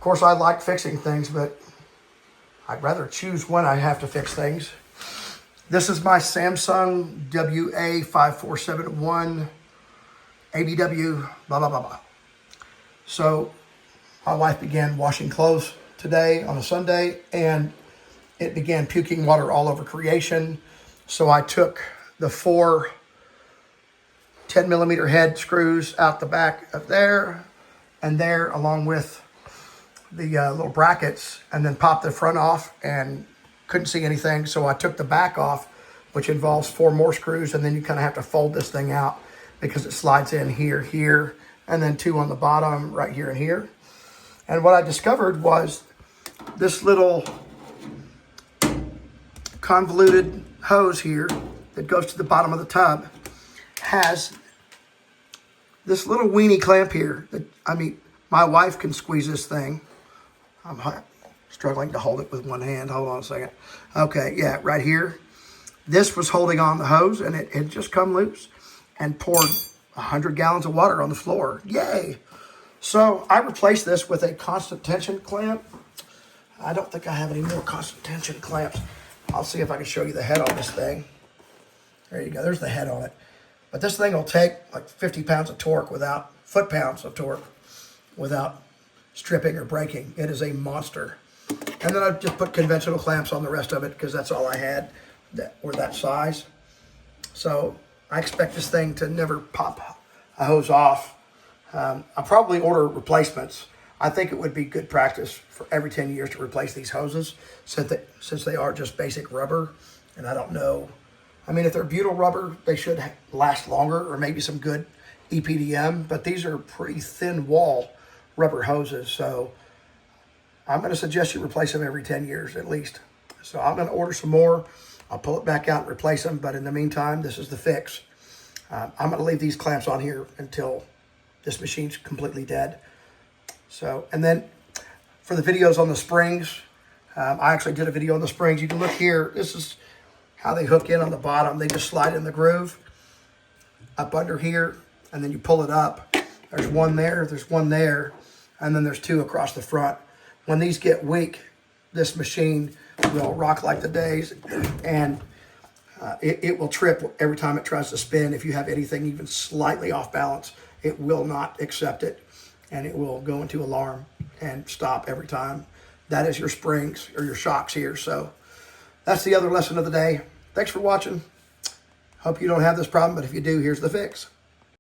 course, I like fixing things, but I'd rather choose when I have to fix things. This is my Samsung WA5471 ABW, blah, blah, blah, blah. So my wife began washing clothes today on a Sunday, and it began puking water all over creation. So I took the 4 10mm head screws out the back of there and there, along with the little brackets, and then popped the front off and couldn't see anything. So I took the back off, which involves 4 more screws, and then you kind of have to fold this thing out because it slides in here, here, and then 2 on the bottom, right here and here. And what I discovered was this little convoluted hose here that goes to the bottom of the tub has this little weenie clamp here that, I mean, my wife can squeeze this thing. I'm struggling to hold it with one hand. Hold on a second. Okay, yeah, right here. This was holding on the hose, and it had just come loose and poured 100 gallons of water on the floor. Yay! So I replaced this with a constant tension clamp. I don't think I have any more constant tension clamps. I'll see if I can show you the head on this thing. There you go. There's the head on it. But this thing will take like 50 pounds of torque without, foot-pounds of torque without stripping or breaking. It is a monster. And then I just put conventional clamps on the rest of it because that's all I had that were that size. So I expect this thing to never pop a hose off. I'll probably order replacements. I think it would be good practice for every 10 years to replace these hoses since they are just basic rubber. And I don't know. I mean, if they're butyl rubber, they should last longer, or maybe some good EPDM. But these are pretty thin wall rubber hoses. So I'm going to suggest you replace them every 10 years at least. So I'm going to order some more. I'll pull it back out and replace them. But in the meantime, this is the fix. I'm going to leave these clamps on here until this machine's completely dead. So, and then for the videos on the springs, I actually did a video on the springs. You can look here. This is how they hook in on the bottom. They just slide in the groove up under here, and then you pull it up. There's one there, there's one there, and then there's 2 across the front. When these get weak, this machine will rock like the days, and it will trip every time it tries to spin. If you have anything even slightly off balance, it will not accept it, and it will go into alarm and stop every time. That is your springs or your shocks here. So that's the other lesson of the day. Thanks for watching. Hope you don't have this problem, but if you do, here's the fix.